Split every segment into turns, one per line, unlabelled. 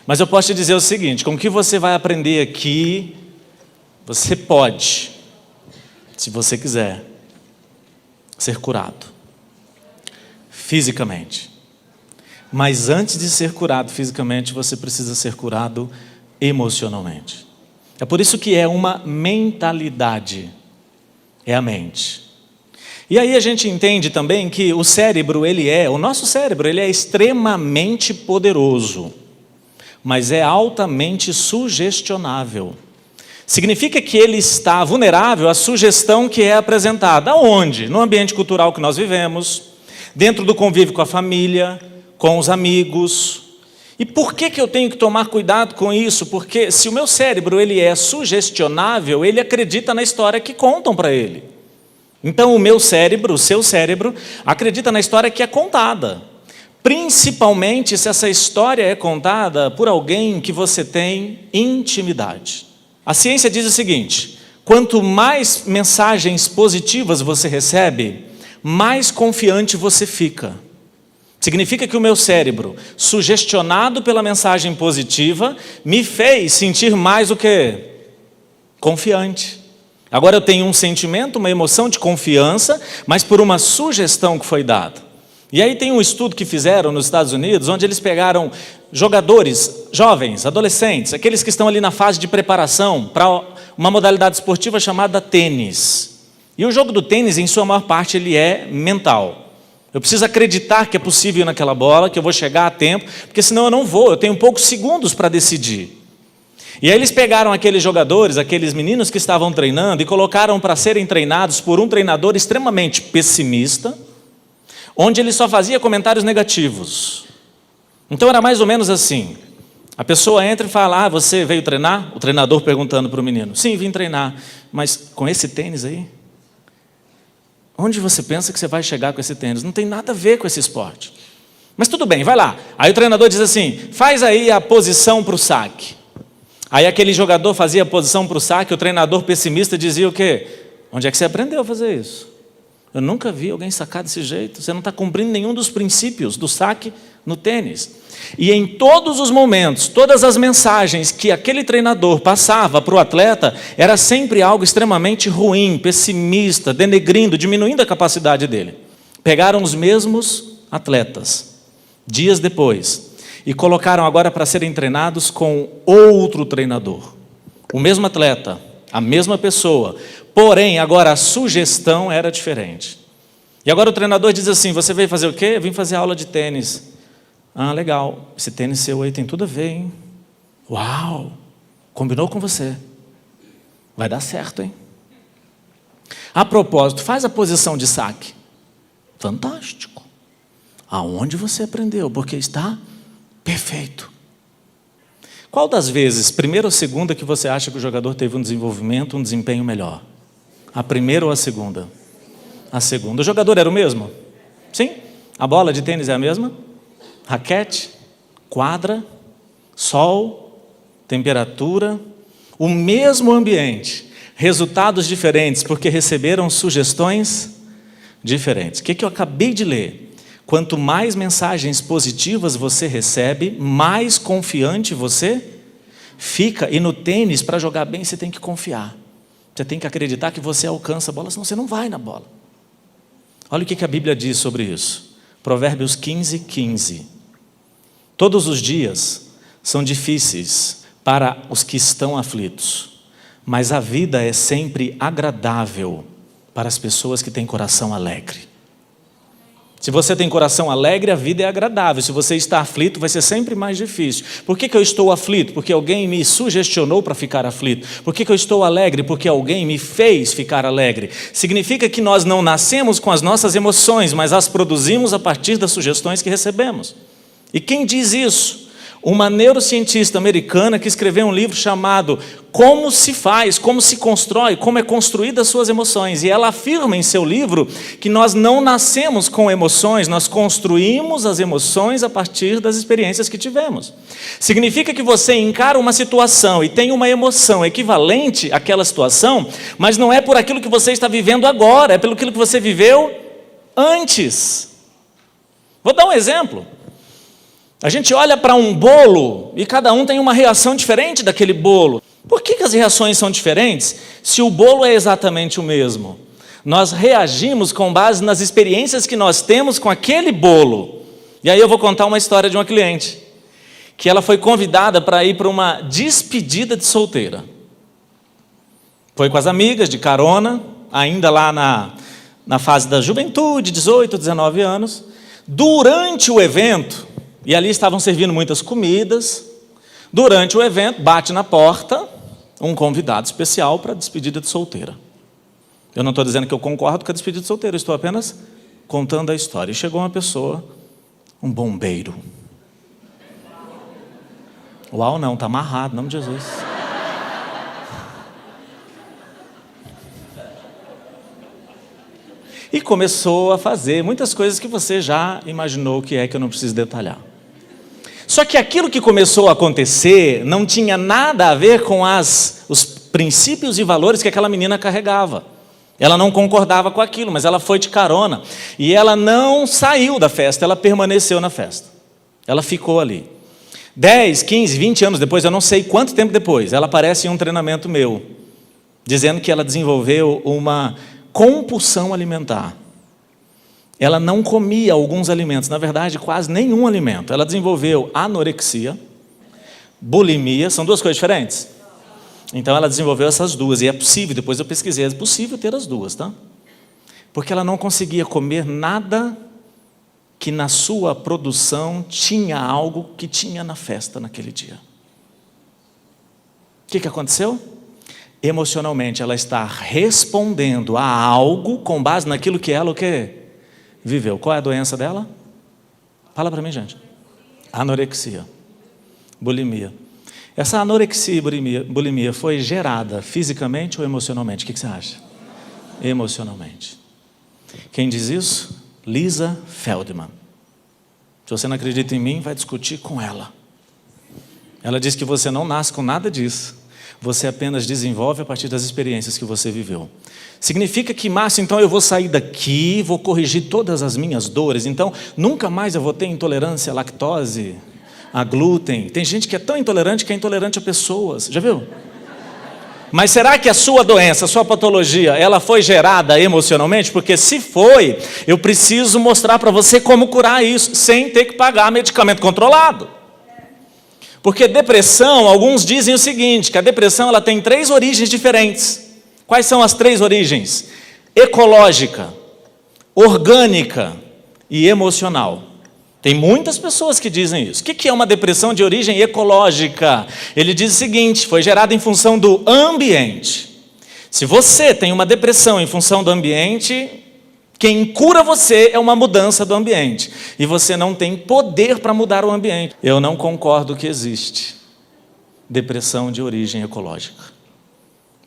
Mas eu posso te dizer o seguinte: com o que você vai aprender aqui, você pode, se você quiser, ser curado fisicamente. Mas antes de ser curado fisicamente, você precisa ser curado emocionalmente. É por isso que é uma mentalidade, é a mente. E aí a gente entende também que o cérebro, o nosso cérebro, ele é extremamente poderoso, mas é altamente sugestionável. Significa que ele está vulnerável à sugestão que é apresentada. Aonde? No ambiente cultural que nós vivemos, dentro do convívio com a família, com os amigos. E por que eu tenho que tomar cuidado com isso? Porque se o meu cérebro ele é sugestionável, ele acredita na história que contam para ele. Então o seu cérebro, acredita na história que é contada. Principalmente se essa história é contada por alguém que você tem intimidade. A ciência diz o seguinte: quanto mais mensagens positivas você recebe, mais confiante você fica. Significa que o meu cérebro, sugestionado pela mensagem positiva, me fez sentir mais o quê? Confiante. Agora eu tenho um sentimento, uma emoção de confiança, mas por uma sugestão que foi dada. E aí tem um estudo que fizeram nos Estados Unidos, onde eles pegaram jogadores, jovens, adolescentes, aqueles que estão ali na fase de preparação para uma modalidade esportiva chamada tênis. E o jogo do tênis, em sua maior parte, ele é mental. Eu preciso acreditar que é possível ir naquela bola, que eu vou chegar a tempo, porque senão eu não vou, eu tenho poucos segundos para decidir. E aí eles pegaram aqueles jogadores, aqueles meninos que estavam treinando e colocaram para serem treinados por um treinador extremamente pessimista, onde ele só fazia comentários negativos. Então era mais ou menos assim: a pessoa entra e fala: você veio treinar? O treinador perguntando para o menino: sim, vim treinar, mas com esse tênis aí? Onde você pensa que você vai chegar com esse tênis? Não tem nada a ver com esse esporte. Mas tudo bem, vai lá. Aí o treinador diz assim: faz aí a posição para o saque. Aí aquele jogador fazia a posição para o saque, o treinador pessimista dizia o quê? Onde é que você aprendeu a fazer isso? Eu nunca vi alguém sacar desse jeito. Você não está cumprindo nenhum dos princípios do saque no tênis. E em todos os momentos, todas as mensagens que aquele treinador passava para o atleta, era sempre algo extremamente ruim, pessimista, denegrindo, diminuindo a capacidade dele. Pegaram os mesmos atletas, dias depois, e colocaram agora para serem treinados com outro treinador. O mesmo atleta, a mesma pessoa, porém agora a sugestão era diferente. E agora o treinador diz assim: você veio fazer o quê? Eu vim fazer aula de tênis. Ah, legal, esse tênis seu aí tem tudo a ver, hein? Uau, combinou com você. Vai dar certo, hein? A propósito, faz a posição de saque. Fantástico. Aonde você aprendeu? Porque está perfeito. Qual das vezes, primeira ou segunda, que você acha que o jogador teve um desenvolvimento, um desempenho melhor? A primeira ou a segunda? A segunda. O jogador era o mesmo? Sim? A bola de tênis é a mesma? Raquete, quadra, sol, temperatura, o mesmo ambiente, resultados diferentes, porque receberam sugestões diferentes. O que eu acabei de ler? Quanto mais mensagens positivas você recebe, mais confiante você fica. E no tênis, para jogar bem, você tem que confiar. Você tem que acreditar que você alcança a bola, senão você não vai na bola. Olha o que a Bíblia diz sobre isso. Provérbios 15:15. Todos os dias são difíceis para os que estão aflitos, mas a vida é sempre agradável para as pessoas que têm coração alegre. Se você tem coração alegre, a vida é agradável. Se você está aflito, vai ser sempre mais difícil. Por que eu estou aflito? Porque alguém me sugestionou para ficar aflito. Por que eu estou alegre? Porque alguém me fez ficar alegre. Significa que nós não nascemos com as nossas emoções, mas as produzimos a partir das sugestões que recebemos. E quem diz isso? Uma neurocientista americana que escreveu um livro chamado Como se faz, como se constrói, como é construída as suas emoções. E ela afirma em seu livro que nós não nascemos com emoções, nós construímos as emoções a partir das experiências que tivemos. Significa que você encara uma situação e tem uma emoção equivalente àquela situação, mas não é por aquilo que você está vivendo agora, é pelo aquilo que você viveu antes. Vou dar um exemplo. A gente olha para um bolo e cada um tem uma reação diferente daquele bolo. Por que as reações são diferentes se o bolo é exatamente o mesmo? Nós reagimos com base nas experiências que nós temos com aquele bolo. E aí eu vou contar uma história de uma cliente, que ela foi convidada para ir para uma despedida de solteira. Foi com as amigas, de carona, ainda lá na fase da juventude, 18, 19 anos. Durante o evento, e ali estavam servindo muitas comidas, durante o evento, bate na porta um convidado especial para a despedida de solteira. Eu não estou dizendo que eu concordo com a despedida de solteira, eu estou apenas contando a história. E chegou uma pessoa, um bombeiro. Uau, não, está amarrado, em nome de Jesus. E começou a fazer muitas coisas que você já imaginou que eu não preciso detalhar. Só que aquilo que começou a acontecer não tinha nada a ver com os princípios e valores que aquela menina carregava. Ela não concordava com aquilo, mas ela foi de carona. E ela não saiu da festa, ela permaneceu na festa. Ela ficou ali. 10, 15, 20 anos depois, eu não sei quanto tempo depois, ela aparece em um treinamento meu, dizendo que ela desenvolveu uma compulsão alimentar. Ela não comia alguns alimentos, na verdade, quase nenhum alimento. Ela desenvolveu anorexia, bulimia, são duas coisas diferentes? Então ela desenvolveu essas duas, e é possível, depois eu pesquisei, é possível ter as duas, tá? Porque ela não conseguia comer nada que na sua produção tinha algo que tinha na festa naquele dia. O que aconteceu? Emocionalmente ela está respondendo a algo com base naquilo que ela viveu. Qual é a doença dela? Fala para mim, gente. Anorexia, bulimia. Essa anorexia e bulimia foi gerada fisicamente ou emocionalmente? O que você acha? Emocionalmente. Quem diz isso? Lisa Feldman. Se você não acredita em mim, vai discutir com ela. Ela diz que você não nasce com nada disso. Você apenas desenvolve a partir das experiências que você viveu. Significa que, Márcio, então eu vou sair daqui, vou corrigir todas as minhas dores, então nunca mais eu vou ter intolerância à lactose, a glúten. Tem gente que é tão intolerante que é intolerante a pessoas. Já viu? Mas será que a sua doença, a sua patologia, ela foi gerada emocionalmente? Porque se foi, eu preciso mostrar para você como curar isso, sem ter que pagar medicamento controlado. Porque depressão, alguns dizem o seguinte, que a depressão ela tem 3 origens diferentes. Quais são as 3 origens? Ecológica, orgânica e emocional. Tem muitas pessoas que dizem isso. O que é uma depressão de origem ecológica? Ele diz o seguinte, foi gerada em função do ambiente. Se você tem uma depressão em função do ambiente, quem cura você é uma mudança do ambiente. E você não tem poder para mudar o ambiente. Eu não concordo que existe depressão de origem ecológica.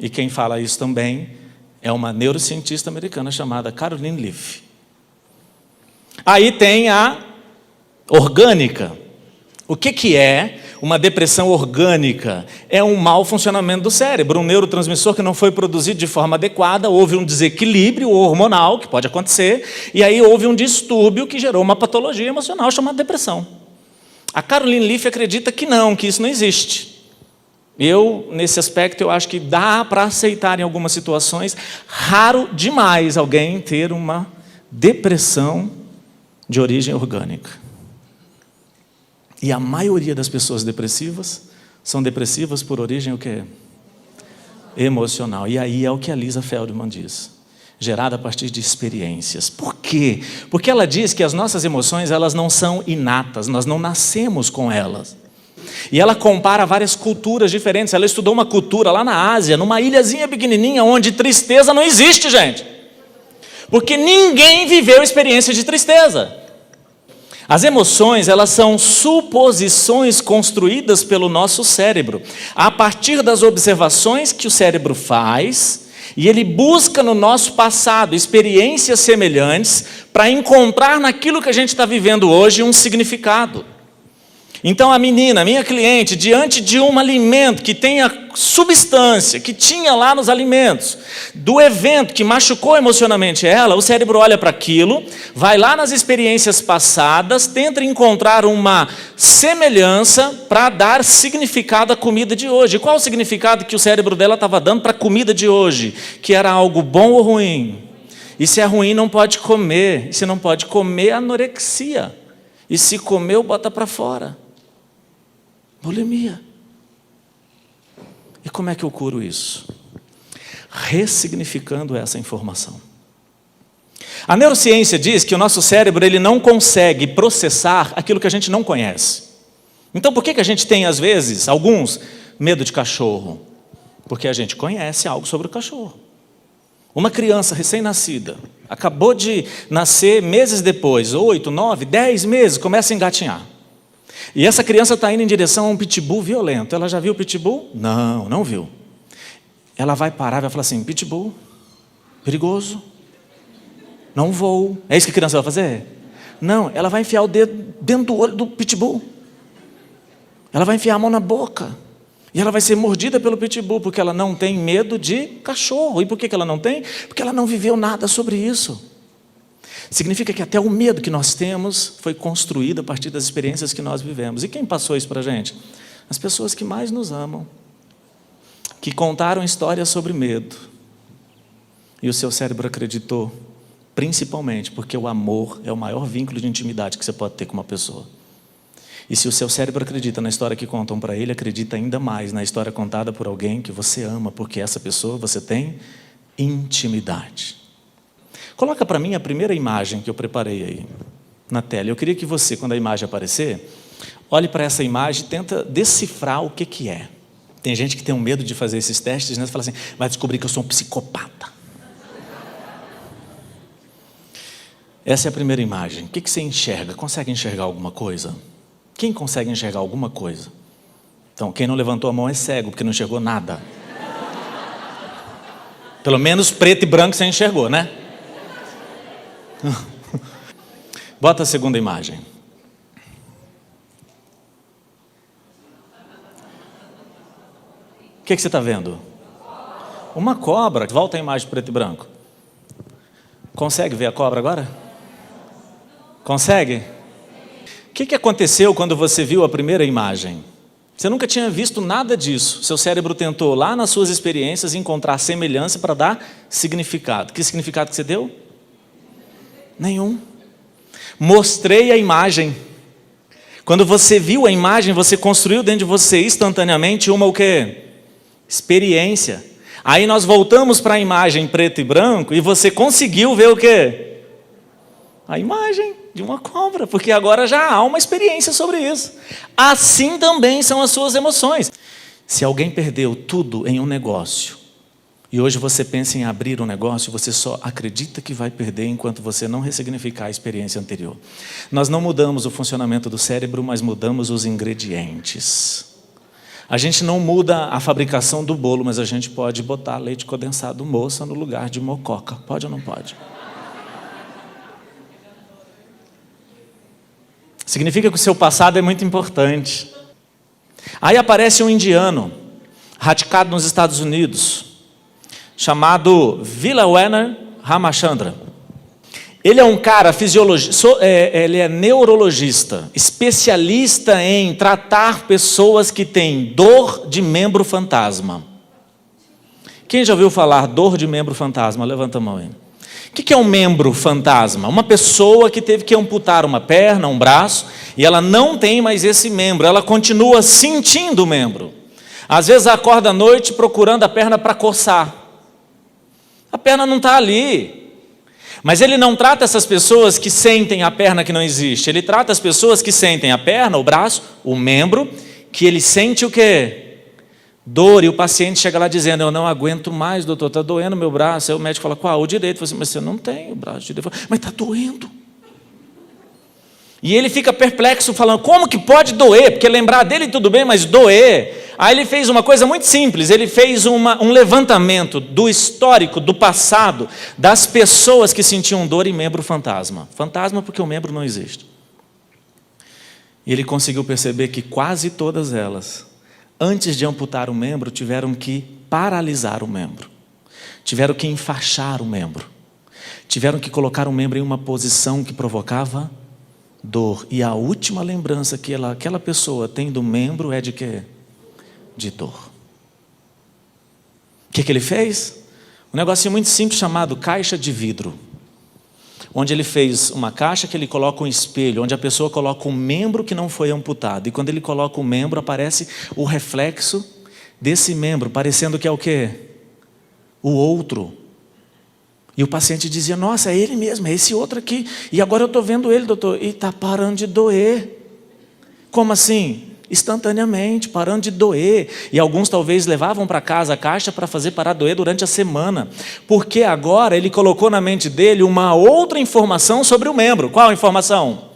E quem fala isso também é uma neurocientista americana chamada Caroline Leaf. Aí tem a orgânica. O que é uma depressão orgânica? É um mau funcionamento do cérebro, um neurotransmissor que não foi produzido de forma adequada, houve um desequilíbrio hormonal, que pode acontecer, e aí houve um distúrbio que gerou uma patologia emocional chamada depressão. A Caroline Leaf acredita que não, que isso não existe. Nesse aspecto, eu acho que dá para aceitar em algumas situações, raro demais alguém ter uma depressão de origem orgânica. E a maioria das pessoas depressivas são depressivas por origem o quê? Emocional. E aí é o que a Lisa Feldman diz. Gerada a partir de experiências. Por quê? Porque ela diz que as nossas emoções elas não são inatas, nós não nascemos com elas. E ela compara várias culturas diferentes. Ela estudou uma cultura lá na Ásia, numa ilhazinha pequenininha, onde tristeza não existe, gente. Porque ninguém viveu experiência de tristeza. As emoções, elas são suposições construídas pelo nosso cérebro, a partir das observações que o cérebro faz, e ele busca no nosso passado experiências semelhantes para encontrar naquilo que a gente está vivendo hoje um significado. Então a menina, minha cliente, diante de um alimento que tenha substância, que tinha lá nos alimentos, do evento que machucou emocionalmente ela, o cérebro olha para aquilo, vai lá nas experiências passadas, tenta encontrar uma semelhança para dar significado à comida de hoje. Qual o significado que o cérebro dela estava dando para a comida de hoje? Que era algo bom ou ruim? E se é ruim, não pode comer. E se não pode comer, anorexia. E se comeu, bota para fora. Bulimia. E como é que eu curo isso? Ressignificando essa informação. A neurociência diz que o nosso cérebro ele não consegue processar aquilo que a gente não conhece. Então por que a gente tem, às vezes, alguns, medo de cachorro? Porque a gente conhece algo sobre o cachorro. Uma criança recém-nascida, acabou de nascer meses depois, 8, 9, 10 meses, começa a engatinhar. E essa criança está indo em direção a um pitbull violento. Ela já viu o pitbull? Não, não viu. Ela vai parar e vai falar assim, pitbull, perigoso, não vou. É isso que a criança vai fazer? Não, ela vai enfiar o dedo dentro do olho do pitbull. Ela vai enfiar a mão na boca. E ela vai ser mordida pelo pitbull, porque ela não tem medo de cachorro. E por que ela não tem? Porque ela não viveu nada sobre isso. Significa que até o medo que nós temos foi construído a partir das experiências que nós vivemos. E quem passou isso para a gente? As pessoas que mais nos amam, que contaram histórias sobre medo. E o seu cérebro acreditou, principalmente porque o amor é o maior vínculo de intimidade que você pode ter com uma pessoa. E se o seu cérebro acredita na história que contam para ele, acredita ainda mais na história contada por alguém que você ama, porque essa pessoa você tem intimidade. Coloca para mim a primeira imagem que eu preparei aí na tela. Eu queria que você, quando a imagem aparecer, olhe para essa imagem e tenta decifrar o que é. Tem gente que tem um medo de fazer esses testes, né? Você fala assim, vai descobrir que eu sou um psicopata. Essa é a primeira imagem. O que você enxerga? Consegue enxergar alguma coisa? Quem consegue enxergar alguma coisa? Então, quem não levantou a mão é cego, porque não enxergou nada. Pelo menos preto e branco você enxergou, né? Bota a segunda imagem. O que você está vendo? Uma cobra. Volta a imagem preto e branco. Consegue ver a cobra agora? Consegue? O que aconteceu quando você viu a primeira imagem? Você nunca tinha visto nada disso. Seu cérebro tentou lá nas suas experiências encontrar semelhança para dar significado. Que significado que você deu? Nenhum. Mostrei a imagem. Quando você viu a imagem, você construiu dentro de você instantaneamente uma o quê? Experiência. Aí nós voltamos para a imagem preto e branco e você conseguiu ver o quê? A imagem de uma cobra, porque agora já há uma experiência sobre isso. Assim também são as suas emoções. Se alguém perdeu tudo em um negócio, e hoje você pensa em abrir um negócio, você só acredita que vai perder enquanto você não ressignificar a experiência anterior. Nós não mudamos o funcionamento do cérebro, mas mudamos os ingredientes. A gente não muda a fabricação do bolo, mas a gente pode botar leite condensado moça no lugar de mococa. Pode ou não pode? Significa que o seu passado é muito importante. Aí aparece um indiano, radicado nos Estados Unidos, chamado Vilawenner Ramachandra. Ele é um cara ele é neurologista, especialista em tratar pessoas que têm dor de membro fantasma. Quem já ouviu falar dor de membro fantasma? Levanta a mão aí. O que é um membro fantasma? Uma pessoa que teve que amputar uma perna, um braço, e ela não tem mais esse membro, ela continua sentindo o membro. Às vezes acorda à noite procurando a perna para coçar. A perna não está ali. Mas ele não trata essas pessoas que sentem a perna que não existe. Ele trata as pessoas que sentem a perna, o braço, o membro, que ele sente o quê? Dor, e o paciente chega lá dizendo, eu não aguento mais, doutor, está doendo meu braço. Aí o médico fala, qual? O direito. Fala assim, mas você não tem o braço direito. Fala, mas está doendo. E ele fica perplexo, falando, como que pode doer? Porque lembrar dele tudo bem, mas doer. Aí ele fez uma coisa muito simples, ele fez um levantamento do histórico, do passado, das pessoas que sentiam dor em membro fantasma. Fantasma porque o membro não existe. E ele conseguiu perceber que quase todas elas, antes de amputar o membro, tiveram que paralisar o membro. Tiveram que enfaixar o membro. Tiveram que colocar o membro em uma posição que provocava dor. E a última lembrança que aquela pessoa tem do membro é de quê? De dor. O que ele fez? Um negocinho muito simples chamado caixa de vidro. Onde ele fez uma caixa que ele coloca um espelho, onde a pessoa coloca um membro que não foi amputado. E quando ele coloca o membro, aparece o reflexo desse membro, parecendo que é o quê? O outro. E o paciente dizia, nossa, é ele mesmo, é esse outro aqui. E agora eu estou vendo ele, doutor, e está parando de doer. Como assim? Instantaneamente, parando de doer. E alguns talvez levavam para casa a caixa para fazer parar de doer durante a semana. Porque agora ele colocou na mente dele uma outra informação sobre o membro. Qual a informação?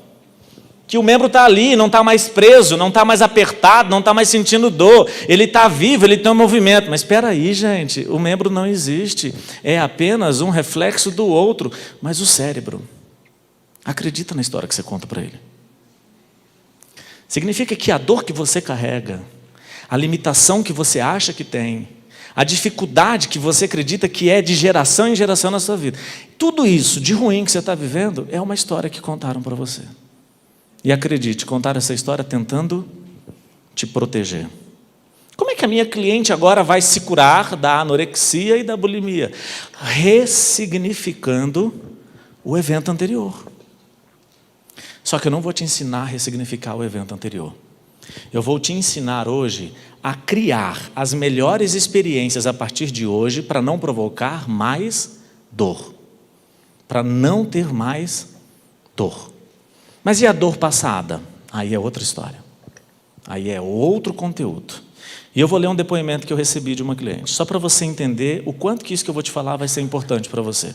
Que o membro está ali, não está mais preso, não está mais apertado, não está mais sentindo dor. Ele está vivo, ele tem um movimento. Mas espera aí, gente, o membro não existe. É apenas um reflexo do outro. Mas o cérebro acredita na história que você conta para ele. Significa que a dor que você carrega, a limitação que você acha que tem, a dificuldade que você acredita que é de geração em geração na sua vida, tudo isso de ruim que você está vivendo é uma história que contaram para você. E acredite, contaram essa história tentando te proteger. Como é que a minha cliente agora vai se curar da anorexia e da bulimia? Ressignificando o evento anterior. Só que eu não vou te ensinar a ressignificar o evento anterior. Eu vou te ensinar hoje a criar as melhores experiências a partir de hoje para não provocar mais dor. Para não ter mais dor. Mas e a dor passada? Aí é outra história. Aí é outro conteúdo. E eu vou ler um depoimento que eu recebi de uma cliente, só para você entender o quanto que isso que eu vou te falar vai ser importante para você.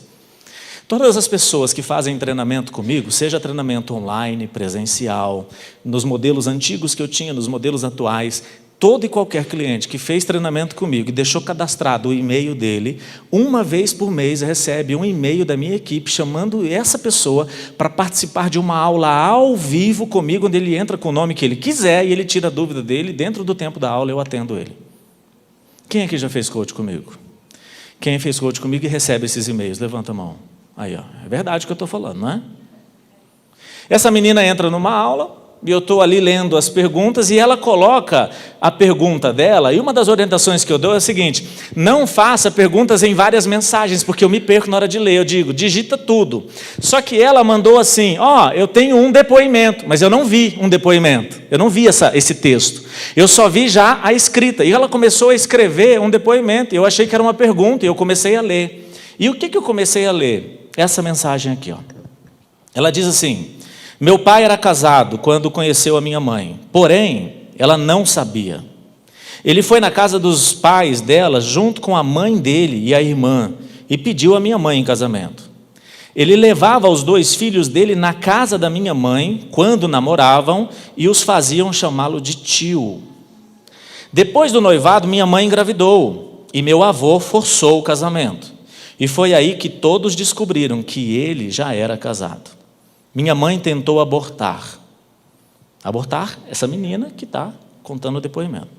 Todas as pessoas que fazem treinamento comigo, seja treinamento online, presencial, nos modelos antigos que eu tinha, nos modelos atuais, todo e qualquer cliente que fez treinamento comigo e deixou cadastrado o e-mail dele, uma vez por mês recebe um e-mail da minha equipe chamando essa pessoa para participar de uma aula ao vivo comigo, onde ele entra com o nome que ele quiser e ele tira a dúvida dele, dentro do tempo da aula eu atendo ele. Quem aqui já fez coach comigo? Quem fez coach comigo e recebe esses e-mails? Levanta a mão. Aí, ó, é verdade o que eu estou falando, não é? Essa menina entra numa aula, e eu estou ali lendo as perguntas, e ela coloca a pergunta dela, e uma das orientações que eu dou é a seguinte: não faça perguntas em várias mensagens, porque eu me perco na hora de ler, eu digo, digita tudo. Só que ela mandou assim, eu tenho um depoimento, mas eu não vi um depoimento, eu não vi esse texto, eu só vi já a escrita, e ela começou a escrever um depoimento, e eu achei que era uma pergunta, e eu comecei a ler. E o que eu comecei a ler? Essa mensagem aqui, ó. Ela diz assim: meu pai era casado quando conheceu a minha mãe, porém, ela não sabia. Ele foi na casa dos pais dela, junto com a mãe dele e a irmã, e pediu a minha mãe em casamento. Ele levava os 2 filhos dele na casa da minha mãe, quando namoravam, e os faziam chamá-lo de tio. Depois do noivado, minha mãe engravidou, e meu avô forçou o casamento. E foi aí que todos descobriram que ele já era casado. Minha mãe tentou abortar. Abortar essa menina que está contando o depoimento.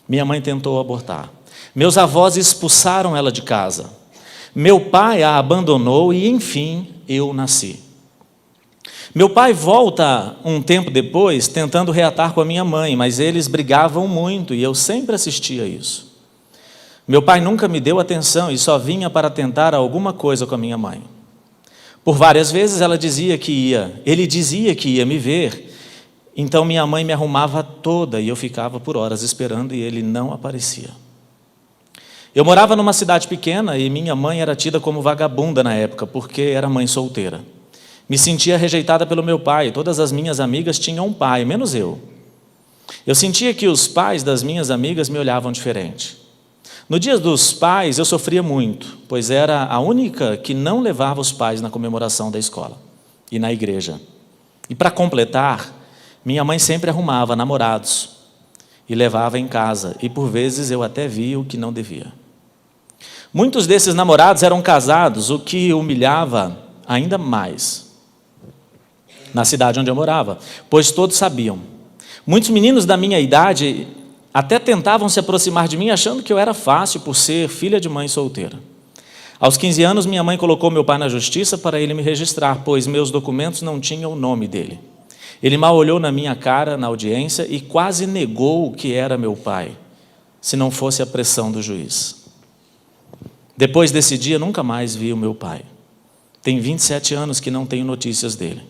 Minha mãe tentou abortar. Meus avós expulsaram ela de casa. Meu pai a abandonou e, enfim, eu nasci. Meu pai volta um tempo depois tentando reatar com a minha mãe, mas eles brigavam muito e eu sempre assistia a isso. Meu pai nunca me deu atenção e só vinha para tentar alguma coisa com a minha mãe. Por várias vezes ele dizia que ia me ver, então minha mãe me arrumava toda e eu ficava por horas esperando e ele não aparecia. Eu morava numa cidade pequena e minha mãe era tida como vagabunda na época, porque era mãe solteira. Me sentia rejeitada pelo meu pai, todas as minhas amigas tinham um pai, menos eu. Eu sentia que os pais das minhas amigas me olhavam diferente. No dia dos pais eu sofria muito, pois era a única que não levava os pais na comemoração da escola e na igreja. E para completar, minha mãe sempre arrumava namorados e levava em casa, e por vezes eu até via o que não devia. Muitos desses namorados eram casados, o que humilhava ainda mais. na cidade onde eu morava, pois todos sabiam. Muitos meninos da minha idade até tentavam se aproximar de mim, achando que eu era fácil por ser filha de mãe solteira. Aos 15 anos, minha mãe colocou meu pai na justiça para ele me registrar, pois meus documentos não tinham o nome dele. Ele mal olhou na minha cara na audiência e quase negou que era meu pai, se não fosse a pressão do juiz. Depois desse dia, nunca mais vi o meu pai. Tem 27 anos que não tenho notícias dele.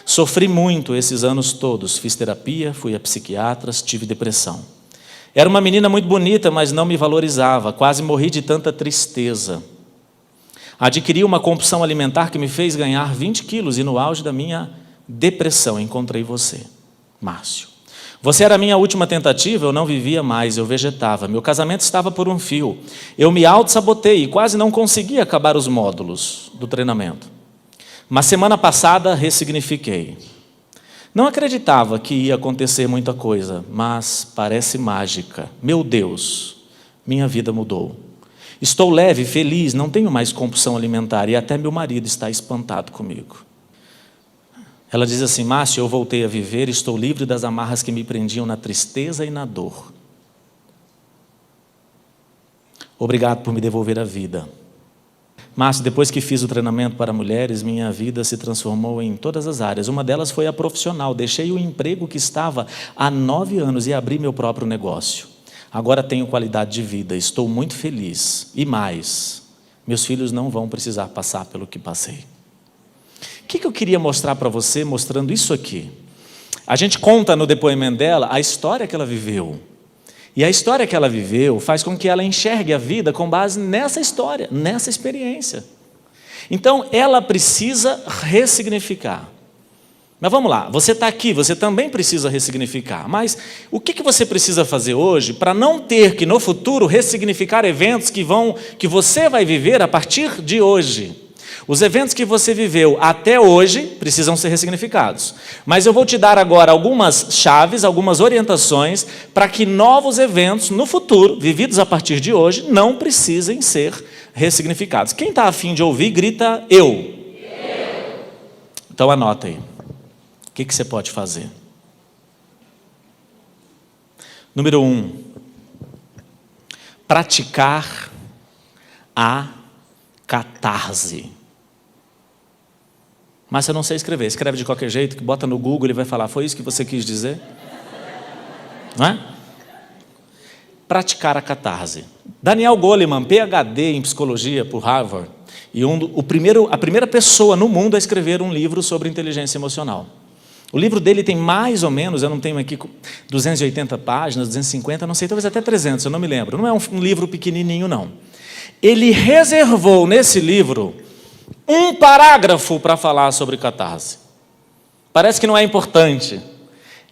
Sofri muito esses anos todos, fiz terapia, fui a psiquiatras, tive depressão. Era uma menina muito bonita, mas não me valorizava, quase morri de tanta tristeza. Adquiri uma compulsão alimentar que me fez ganhar 20 quilos e no auge da minha depressão encontrei você, Márcio. Você era a minha última tentativa, eu não vivia mais, eu vegetava. Meu casamento estava por um fio. Eu me auto-sabotei e quase não consegui acabar os módulos do treinamento. Mas semana passada ressignifiquei. Não acreditava que ia acontecer muita coisa, mas parece mágica. Meu Deus, minha vida mudou. Estou leve, feliz, não tenho mais compulsão alimentar e até meu marido está espantado comigo. Ela diz assim: Márcio, eu voltei a viver, estou livre das amarras que me prendiam na tristeza e na dor. Obrigado por me devolver a vida. Márcio, depois que fiz o treinamento para mulheres, minha vida se transformou em todas as áreas. Uma delas foi a profissional. Deixei o emprego que estava há 9 anos e abri meu próprio negócio. Agora tenho qualidade de vida, estou muito feliz. E mais, meus filhos não vão precisar passar pelo que passei. O que eu queria mostrar para você mostrando isso aqui? A gente conta no depoimento dela a história que ela viveu. E a história que ela viveu faz com que ela enxergue a vida com base nessa história, nessa experiência. Então, ela precisa ressignificar. Mas vamos lá, você está aqui, você também precisa ressignificar. Mas o que você precisa fazer hoje para não ter que no futuro ressignificar eventos que você vai viver a partir de hoje? Os eventos que você viveu até hoje precisam ser ressignificados. Mas eu vou te dar agora algumas chaves, algumas orientações para que novos eventos no futuro, vividos a partir de hoje, não precisem ser ressignificados. Quem está a fim de ouvir, grita eu. Então anota aí. O que você pode fazer? Número 1. Praticar a catarse. Mas eu não sei escrever. Escreve de qualquer jeito, que bota no Google, ele vai falar, foi isso que você quis dizer? Não é? Praticar a catarse. Daniel Goleman, PhD em psicologia por Harvard, e a primeira pessoa no mundo a escrever um livro sobre inteligência emocional. O livro dele tem mais ou menos, eu não tenho aqui 280 páginas, 250, não sei, talvez até 300, eu não me lembro. Não é um livro pequenininho, não. Ele reservou nesse livro um parágrafo para falar sobre catarse. Parece que não é importante.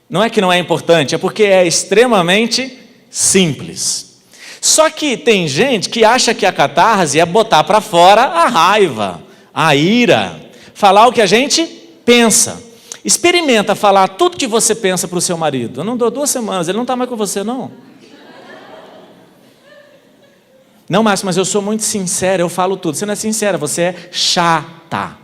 Não é que não é importante, é porque é extremamente simples. Só que tem gente que acha que a catarse é botar para fora a raiva, a ira, falar o que a gente pensa. Experimenta falar tudo que você pensa para o seu marido. Eu não dou 2 semanas, ele não está mais com você, não. Não, Márcio, mas eu sou muito sincera, eu falo tudo. Você não é sincera, você é chata.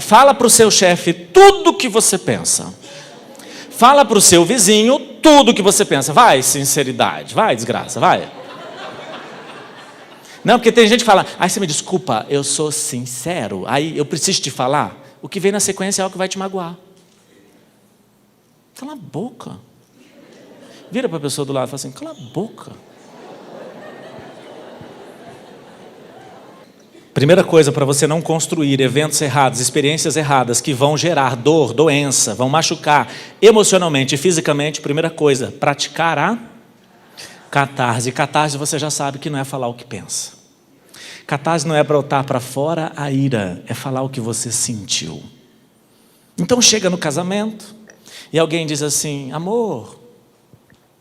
Fala para o seu chefe tudo que você pensa. Fala para o seu vizinho tudo que você pensa. Vai, sinceridade, vai, desgraça, vai. Não, porque tem gente que fala, você me desculpa, eu sou sincero, aí eu preciso te falar. O que vem na sequência é algo que vai te magoar. Cala a boca. Vira para a pessoa do lado e fala assim, cala a boca. Primeira coisa para você não construir eventos errados, experiências erradas que vão gerar dor, doença, vão machucar emocionalmente e fisicamente, primeira coisa, praticar a catarse. Catarse você já sabe que não é falar o que pensa. Catarse não é botar para fora a ira, é falar o que você sentiu. Então chega no casamento e alguém diz assim, amor,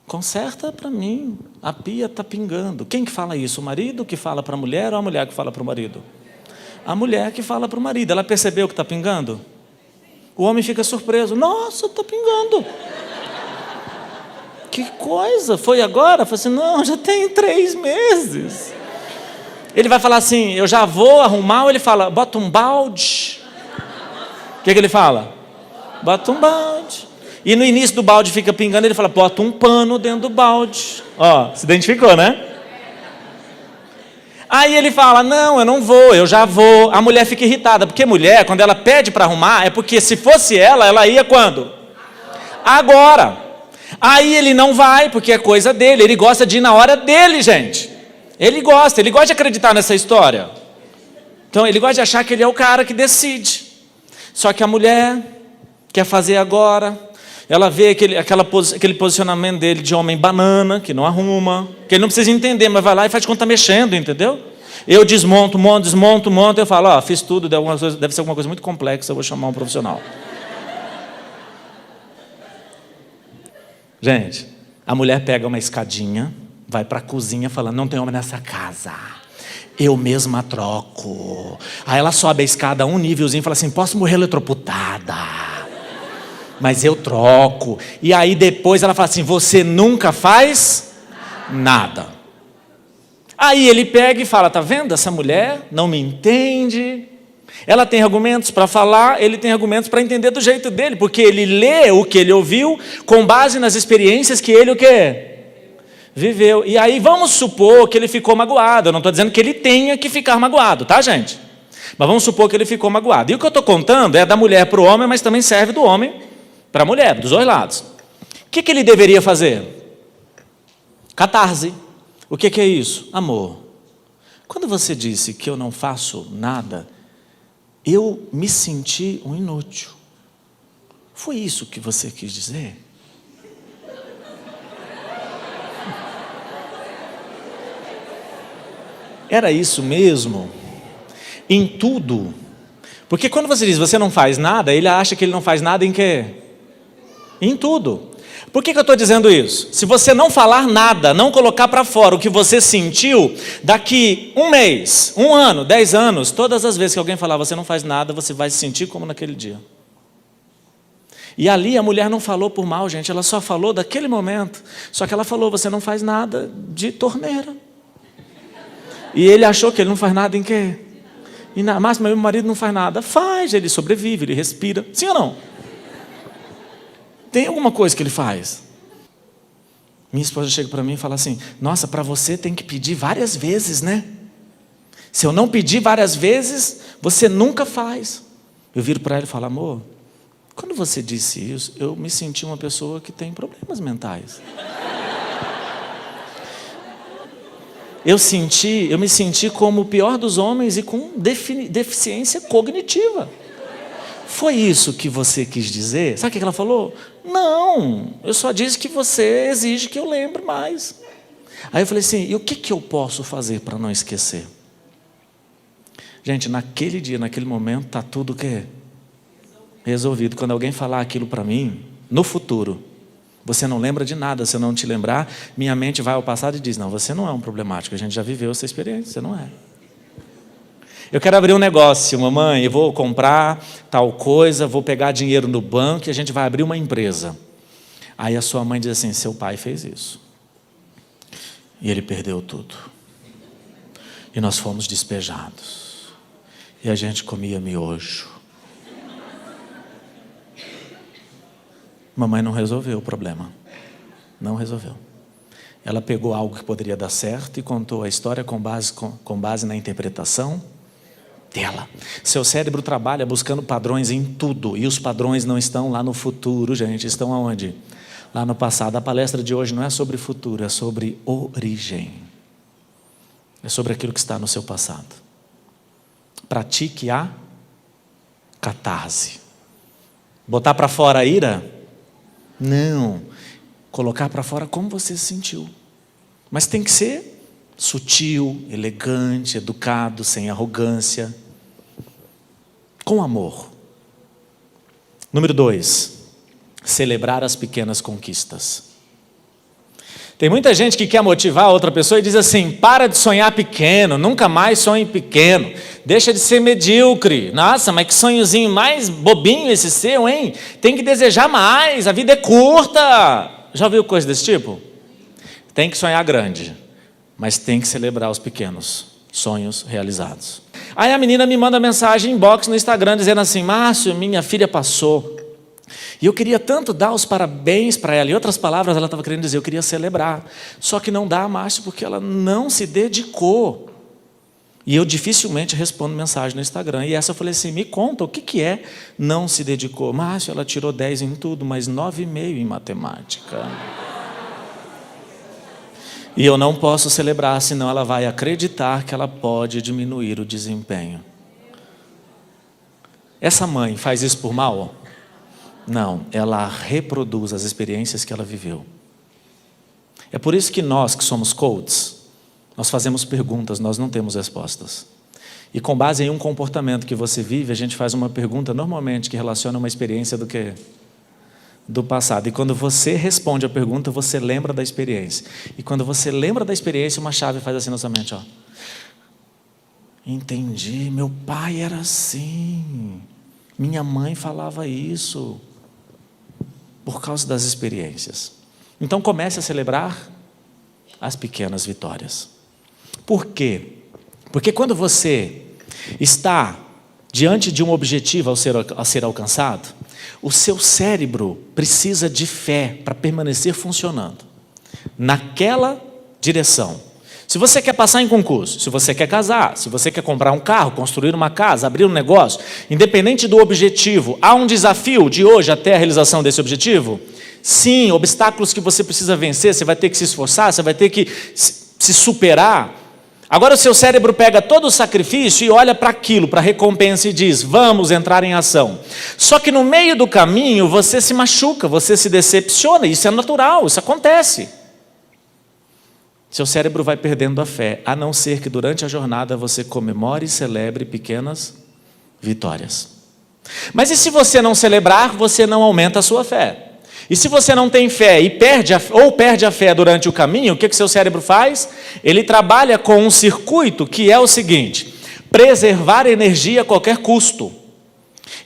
conserta para mim, a pia está pingando. Quem que fala isso? O marido que fala para a mulher ou a mulher que fala para o marido? A mulher que fala para o marido. Ela percebeu que está pingando? O homem fica surpreso. Nossa, está pingando. Que coisa, foi agora? Fala assim, não, já tem 3 meses. Ele vai falar assim, eu já vou arrumar, ou ele fala, bota um balde. que ele fala? Bota um balde. E no início do balde fica pingando, ele fala, bota um pano dentro do balde. Ó, se identificou, né? Aí ele fala, não, eu não vou, eu já vou. A mulher fica irritada, porque mulher, quando ela pede para arrumar, é porque se fosse ela ia quando? Agora. Aí ele não vai, porque é coisa dele, ele gosta de ir na hora dele, gente. Ele gosta de acreditar nessa história. Então ele gosta de achar que ele é o cara que decide. Só que a mulher quer fazer agora. Ela vê aquele posicionamento dele de homem banana, que não arruma, que ele não precisa entender, mas vai lá e faz de conta tá mexendo, entendeu? Eu desmonto, monto, eu falo, ó, fiz tudo, deve ser alguma coisa muito complexa, eu vou chamar um profissional. Gente, a mulher pega uma escadinha, vai para a cozinha falando, não tem homem nessa casa, eu mesma troco. Aí ela sobe a escada um nívelzinho e fala assim, posso morrer eletrocutada, mas eu troco. E aí depois ela fala assim, você nunca faz nada. Aí ele pega e fala, tá vendo, essa mulher não me entende. Ela tem argumentos para falar, ele tem argumentos para entender do jeito dele, porque ele lê o que ele ouviu com base nas experiências que ele o quê? Viveu. E aí vamos supor que ele ficou magoado. Eu não estou dizendo que ele tenha que ficar magoado, tá, gente? Mas vamos supor que ele ficou magoado. E o que eu estou contando é da mulher para o homem, mas também serve do homem para a mulher, dos dois lados. O que ele deveria fazer? Catarse. O que é isso? Amor. Quando você disse que eu não faço nada, eu me senti um inútil. Foi isso que você quis dizer? Era isso mesmo? Em tudo? Porque quando você diz você não faz nada, ele acha que ele não faz nada em quê? Em tudo. Por que eu estou dizendo isso? Se você não falar nada, não colocar para fora o que você sentiu, daqui um mês, um ano, 10 anos, todas as vezes que alguém falar você não faz nada, você vai se sentir como naquele dia. E ali a mulher não falou por mal, gente, ela só falou daquele momento. Só que ela falou, você não faz nada de torneira. E ele achou que ele não faz nada em quê? E na máxima, meu marido não faz nada. Faz, ele sobrevive, ele respira. Sim ou não? Tem alguma coisa que ele faz. Minha esposa chega para mim e fala assim, nossa, para você tem que pedir várias vezes, né? Se eu não pedir várias vezes, você nunca faz. Eu viro para ela e falo, amor, quando você disse isso, eu me senti uma pessoa que tem problemas mentais. Eu me senti como o pior dos homens e com deficiência cognitiva. Foi isso que você quis dizer? Sabe o que ela falou? Não, eu só disse que você exige que eu lembre mais. Aí eu falei assim, e o que eu posso fazer para não esquecer? Gente, naquele dia, naquele momento, está tudo o quê? Resolvido. Quando alguém falar aquilo para mim, no futuro, você não lembra de nada, se eu não te lembrar, minha mente vai ao passado e diz, não, você não é um problemático, a gente já viveu essa experiência, você não é. Eu quero abrir um negócio, mamãe, eu vou comprar tal coisa, vou pegar dinheiro no banco e a gente vai abrir uma empresa. Aí a sua mãe diz assim, seu pai fez isso. E ele perdeu tudo. E nós fomos despejados. E a gente comia miojo. Mamãe não resolveu o problema. Não resolveu. Ela pegou algo que poderia dar certo e contou a história com base na interpretação dela. Seu cérebro trabalha buscando padrões em tudo. E os padrões não estão lá no futuro, gente. Estão aonde? Lá no passado. A palestra de hoje não é sobre futuro, é sobre origem. É sobre aquilo que está no seu passado. Pratique a catarse. Botar para fora a ira? Não. Colocar para fora como você se sentiu. Mas tem que ser sutil, elegante, educado, sem arrogância. Com amor. Número 2. Celebrar as pequenas conquistas. Tem muita gente que quer motivar a outra pessoa e diz assim, para de sonhar pequeno, nunca mais sonhe pequeno, deixa de ser medíocre. Nossa, mas que sonhozinho mais bobinho esse seu, hein? Tem que desejar mais, a vida é curta. Já ouviu coisa desse tipo? Tem que sonhar grande, mas tem que celebrar os pequenos sonhos realizados. Aí a menina me manda mensagem inbox no Instagram dizendo assim: Márcio, minha filha passou. E eu queria tanto dar os parabéns para ela. Em outras palavras, ela estava querendo dizer: eu queria celebrar. Só que não dá, Márcio, porque ela não se dedicou. E eu dificilmente respondo mensagem no Instagram. E essa eu falei assim: me conta, o que é não se dedicou? Márcio, ela tirou 10 em tudo, mas 9,5 em matemática. E eu não posso celebrar, senão ela vai acreditar que ela pode diminuir o desempenho. Essa mãe faz isso por mal? Não, ela reproduz as experiências que ela viveu. É por isso que nós, que somos coaches, nós fazemos perguntas, nós não temos respostas. E com base em um comportamento que você vive, a gente faz uma pergunta normalmente que relaciona uma experiência do passado. E quando você responde a pergunta, você lembra da experiência. E quando você lembra da experiência, uma chave faz assim na sua mente, ó. Entendi, meu pai era assim. Minha mãe falava isso. Por causa das experiências. Então comece a celebrar as pequenas vitórias. Por quê? Porque quando você está diante de um objetivo a ser alcançado, o seu cérebro precisa de fé para permanecer funcionando naquela direção. Se você quer passar em concurso, se você quer casar, se você quer comprar um carro, construir uma casa, abrir um negócio, independente do objetivo, há um desafio de hoje até a realização desse objetivo? Sim, obstáculos que você precisa vencer, você vai ter que se esforçar, você vai ter que se superar. Agora o seu cérebro pega todo o sacrifício e olha para aquilo, para a recompensa e diz: vamos entrar em ação. Só que no meio do caminho você se machuca, você se decepciona, isso é natural, isso acontece. Seu cérebro vai perdendo a fé, a não ser que durante a jornada você comemore e celebre pequenas vitórias. Mas e se você não celebrar, você não aumenta a sua fé? E se você não tem fé e perde a fé durante o caminho, o que seu cérebro faz? Ele trabalha com um circuito que é o seguinte: preservar energia a qualquer custo.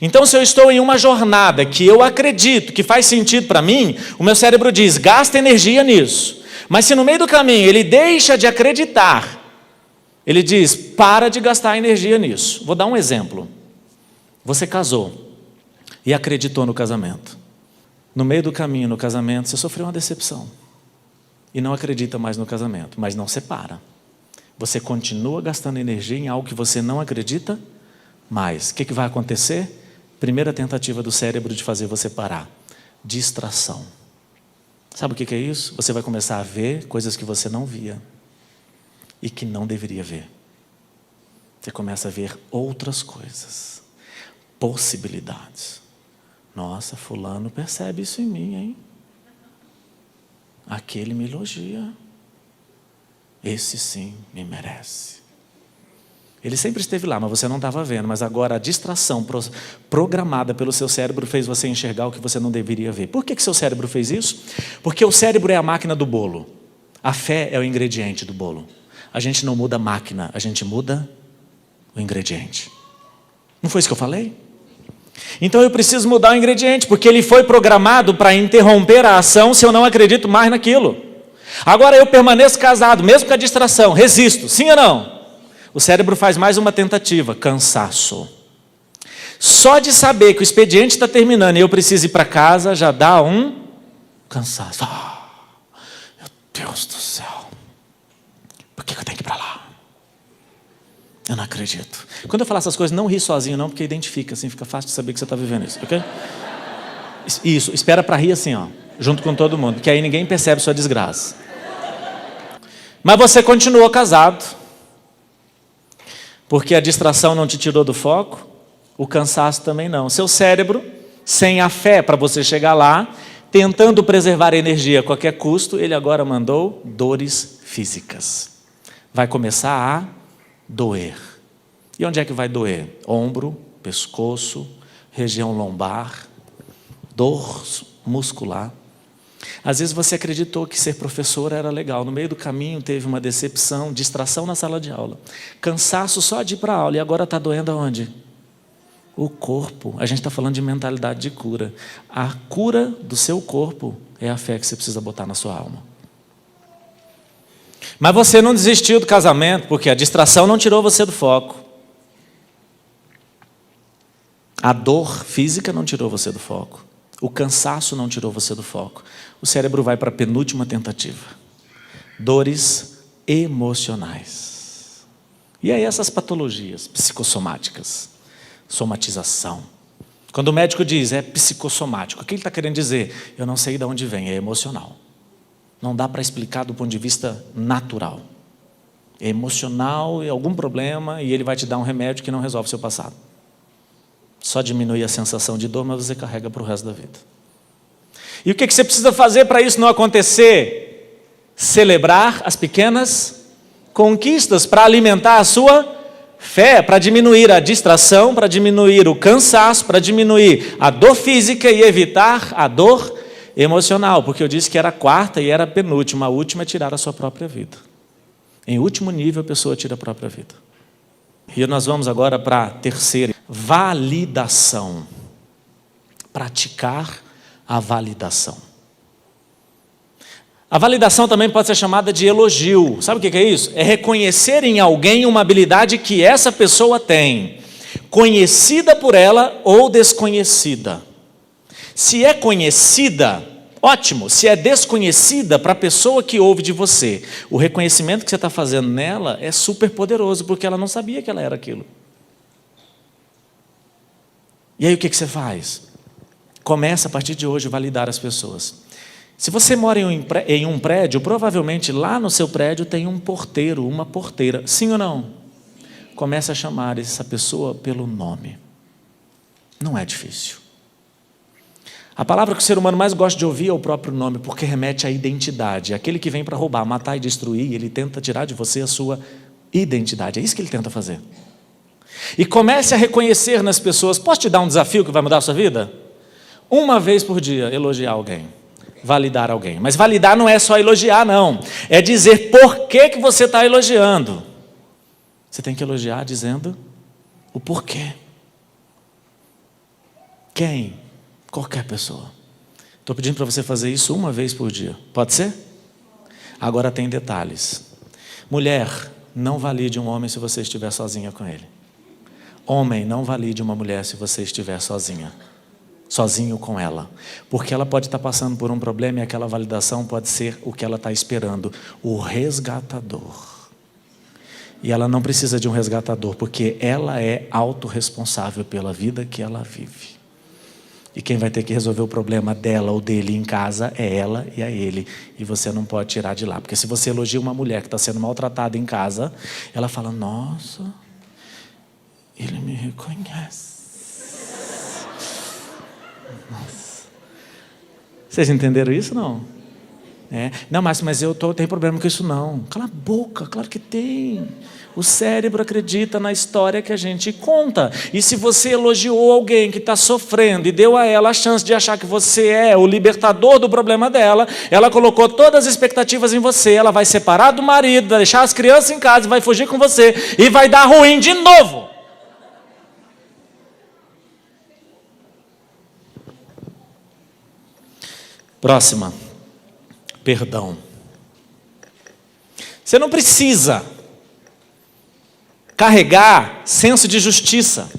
Então, se eu estou em uma jornada que eu acredito que faz sentido para mim, o meu cérebro diz: gasta energia nisso. Mas se no meio do caminho ele deixa de acreditar, ele diz: para de gastar energia nisso. Vou dar um exemplo. Você casou e acreditou no casamento. No meio do caminho, no casamento, você sofreu uma decepção. E não acredita mais no casamento, mas não separa. Você continua gastando energia em algo que você não acredita mais. O que vai acontecer? Primeira tentativa do cérebro de fazer você parar: distração. Sabe o que é isso? Você vai começar a ver coisas que você não via e que não deveria ver. Você começa a ver outras coisas, possibilidades. Nossa, fulano percebe isso em mim, hein? Aquele me elogia. Esse sim me merece. Ele sempre esteve lá, mas você não estava vendo. Mas agora a distração programada pelo seu cérebro fez você enxergar o que você não deveria ver. Por que seu cérebro fez isso? Porque o cérebro é a máquina do bolo. A fé é o ingrediente do bolo. A gente não muda a máquina, a gente muda o ingrediente. Não foi isso que eu falei? Então eu preciso mudar o ingrediente, porque ele foi programado para interromper a ação se eu não acredito mais naquilo. Agora eu permaneço casado, mesmo com a distração, resisto, sim ou não? O cérebro faz mais uma tentativa: cansaço. Só de saber que o expediente está terminando e eu preciso ir para casa, já dá um cansaço. Meu Deus do céu, por que eu tenho que ir para lá? Eu não acredito. Quando eu falar essas coisas, não ri sozinho não, porque identifica, assim, fica fácil de saber que você está vivendo isso, ok? Isso, espera para rir assim, ó, junto com todo mundo, porque aí ninguém percebe sua desgraça. Mas você continuou casado, porque a distração não te tirou do foco, o cansaço também não. Seu cérebro, sem a fé para você chegar lá, tentando preservar a energia a qualquer custo, ele agora mandou dores físicas. Vai começar a doer. E onde é que vai doer? Ombro, pescoço, região lombar, dor muscular. Às vezes você acreditou que ser professor era legal. No meio do caminho teve uma decepção, distração na sala de aula. Cansaço só de ir para a aula. E agora está doendo aonde? O corpo. A gente está falando de mentalidade de cura. A cura do seu corpo é a fé que você precisa botar na sua alma. Mas você não desistiu do casamento, porque a distração não tirou você do foco. A dor física não tirou você do foco. O cansaço não tirou você do foco. O cérebro vai para a penúltima tentativa. Dores emocionais. E aí essas patologias psicossomáticas, somatização. Quando o médico diz é psicossomático, o que ele está querendo dizer? Eu não sei de onde vem, é emocional. Não dá para explicar do ponto de vista natural. É emocional, é algum problema, e ele vai te dar um remédio que não resolve o seu passado. Só diminui a sensação de dor, mas você carrega para o resto da vida. E o que você precisa fazer para isso não acontecer? Celebrar as pequenas conquistas para alimentar a sua fé, para diminuir a distração, para diminuir o cansaço, para diminuir a dor física e evitar a dor emocional, porque eu disse que era a quarta e era a penúltima. A última é tirar a sua própria vida. Em último nível, a pessoa tira a própria vida. E nós vamos agora para a terceira. Validação. Praticar a validação. A validação também pode ser chamada de elogio. Sabe o que é isso? É reconhecer em alguém uma habilidade que essa pessoa tem, conhecida por ela ou desconhecida. Se é conhecida, ótimo. Se é desconhecida para a pessoa que ouve de você, o reconhecimento que você está fazendo nela é super poderoso, porque ela não sabia que ela era aquilo. E aí o que você faz? Começa a partir de hoje a validar as pessoas. Se você mora em um prédio, provavelmente lá no seu prédio tem um porteiro, uma porteira. Sim ou não? Comece a chamar essa pessoa pelo nome. Não é difícil. A palavra que o ser humano mais gosta de ouvir é o próprio nome, porque remete à identidade. Aquele que vem para roubar, matar e destruir, ele tenta tirar de você a sua identidade. É isso que ele tenta fazer. E comece a reconhecer nas pessoas. Posso te dar um desafio que vai mudar a sua vida? Uma vez por dia, elogiar alguém. Validar alguém. Mas validar não é só elogiar, não. É dizer por que você está elogiando. Você tem que elogiar dizendo o porquê. Quem? Qualquer pessoa. Estou pedindo para você fazer isso uma vez por dia. Pode ser? Agora tem detalhes. Mulher, não valide um homem se você estiver sozinha com ele. Homem, não valide uma mulher se você estiver sozinha. Sozinho com ela. Porque ela pode estar passando por um problema e aquela validação pode ser o que ela está esperando. O resgatador. E ela não precisa de um resgatador, porque ela é autorresponsável pela vida que ela vive. E quem vai ter que resolver o problema dela ou dele em casa é ela e é ele. E você não pode tirar de lá. Porque se você elogia uma mulher que está sendo maltratada em casa, ela fala, nossa, ele me reconhece. Nossa. Vocês entenderam isso, não? Não, mas eu tenho problema com isso não. Cala a boca, claro que tem. O cérebro acredita na história que a gente conta. E se você elogiou alguém que está sofrendo e deu a ela a chance de achar que você é o libertador do problema dela, ela colocou todas as expectativas em você, ela vai separar do marido, vai deixar as crianças em casa, vai fugir com você e vai dar ruim de novo. Próxima. Perdão. Você não precisa carregar senso de justiça.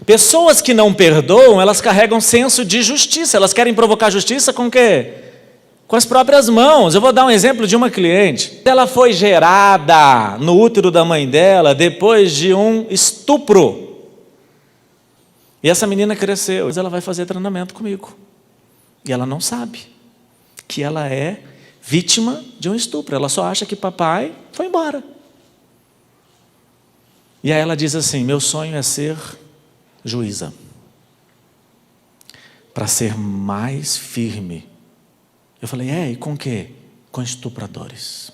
Pessoas que não perdoam, elas carregam senso de justiça. Elas querem provocar justiça com o quê? Com as próprias mãos. Eu vou dar um exemplo de uma cliente. Ela foi gerada no útero da mãe dela depois de um estupro. E essa menina cresceu. Mas ela vai fazer treinamento comigo. E ela não sabe que ela é vítima de um estupro. Ela só acha que papai foi embora. E aí ela diz assim, meu sonho é ser juíza. Para ser mais firme. Eu falei, e com o quê? Com estupradores.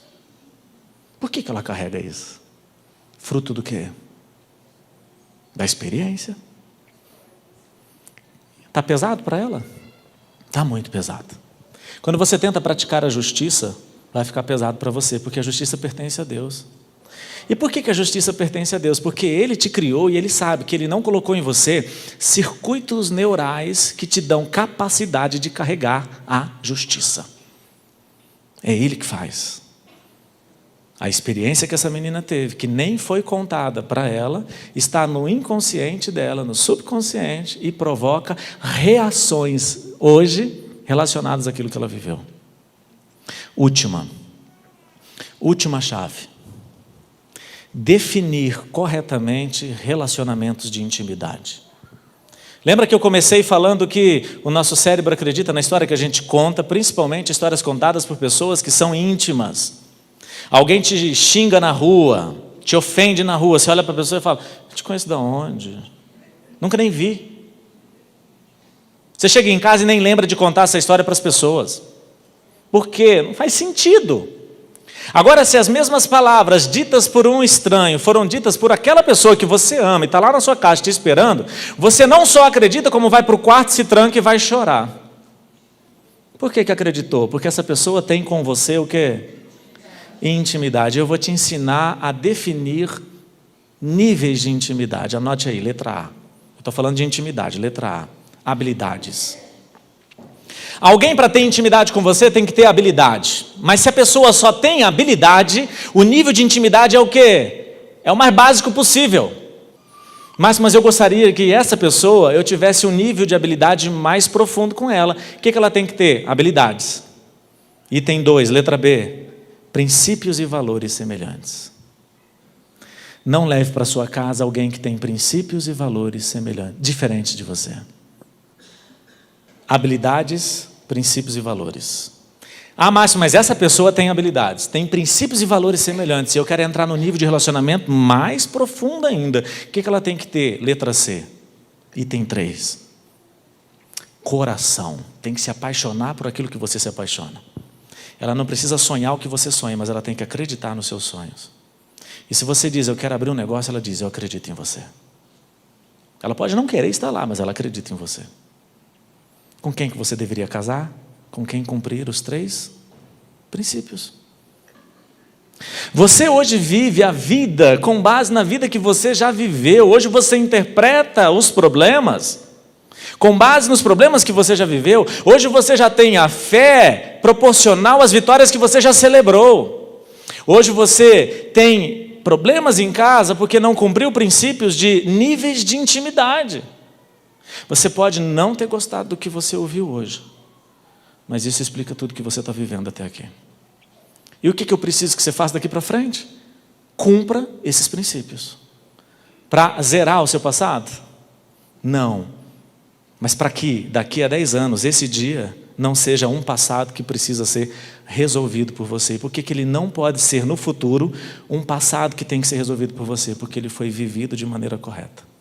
Por que ela carrega isso? Fruto do quê? Da experiência. Está pesado para ela? Está muito pesado. Quando você tenta praticar a justiça, vai ficar pesado para você, porque a justiça pertence a Deus. E por que a justiça pertence a Deus? Porque Ele te criou e Ele sabe que Ele não colocou em você circuitos neurais que te dão capacidade de carregar a justiça. É Ele que faz. A experiência que essa menina teve, que nem foi contada para ela, está no inconsciente dela, no subconsciente, e provoca reações hoje relacionadas àquilo que ela viveu. Última chave. Definir corretamente relacionamentos de intimidade. Lembra que eu comecei falando que o nosso cérebro acredita na história que a gente conta, principalmente histórias contadas por pessoas que são íntimas. Alguém te xinga na rua, te ofende na rua, você olha para a pessoa e fala, eu te conheço de onde? Nunca nem vi. Você chega em casa e nem lembra de contar essa história para as pessoas. Por quê? Não faz sentido. Agora, se as mesmas palavras ditas por um estranho foram ditas por aquela pessoa que você ama e está lá na sua casa te esperando, você não só acredita, como vai para o quarto, se tranca e vai chorar. Por que acreditou? Porque essa pessoa tem com você o quê? Intimidade. Eu vou te ensinar a definir níveis de intimidade. Anote aí, letra A. Eu estou falando de intimidade, letra A. Habilidades. Alguém para ter intimidade com você tem que ter habilidade. Mas se a pessoa só tem habilidade, o nível de intimidade é o quê? É o mais básico possível. Mas eu gostaria que essa pessoa, eu tivesse um nível de habilidade mais profundo com ela. O que ela tem que ter? Habilidades. Item 2, letra B. Princípios e valores semelhantes. Não leve para sua casa alguém que tem princípios e valores semelhantes, diferentes de você. Habilidades, princípios e valores. Ah, Márcio, mas essa pessoa tem habilidades, tem princípios e valores semelhantes, e eu quero entrar no nível de relacionamento mais profundo ainda. O que ela tem que ter? Letra C. Item 3. Coração. Tem que se apaixonar por aquilo que você se apaixona. Ela não precisa sonhar o que você sonha, mas ela tem que acreditar nos seus sonhos. E se você diz, eu quero abrir um negócio, ela diz, eu acredito em você. Ela pode não querer estar lá, mas ela acredita em você. Com quem que você deveria casar? Com quem cumprir os 3 princípios. Você hoje vive a vida com base na vida que você já viveu. Hoje você interpreta os problemas com base nos problemas que você já viveu. Hoje você já tem a fé proporcional às vitórias que você já celebrou. Hoje você tem problemas em casa porque não cumpriu princípios de níveis de intimidade. Você pode não ter gostado do que você ouviu hoje, mas isso explica tudo que você está vivendo até aqui. E o que eu preciso que você faça daqui para frente? Cumpra esses princípios. Para zerar o seu passado? Não. Mas para que daqui a 10 anos, esse dia, não seja um passado que precisa ser resolvido por você. Por que ele não pode ser no futuro um passado que tem que ser resolvido por você? Porque ele foi vivido de maneira correta.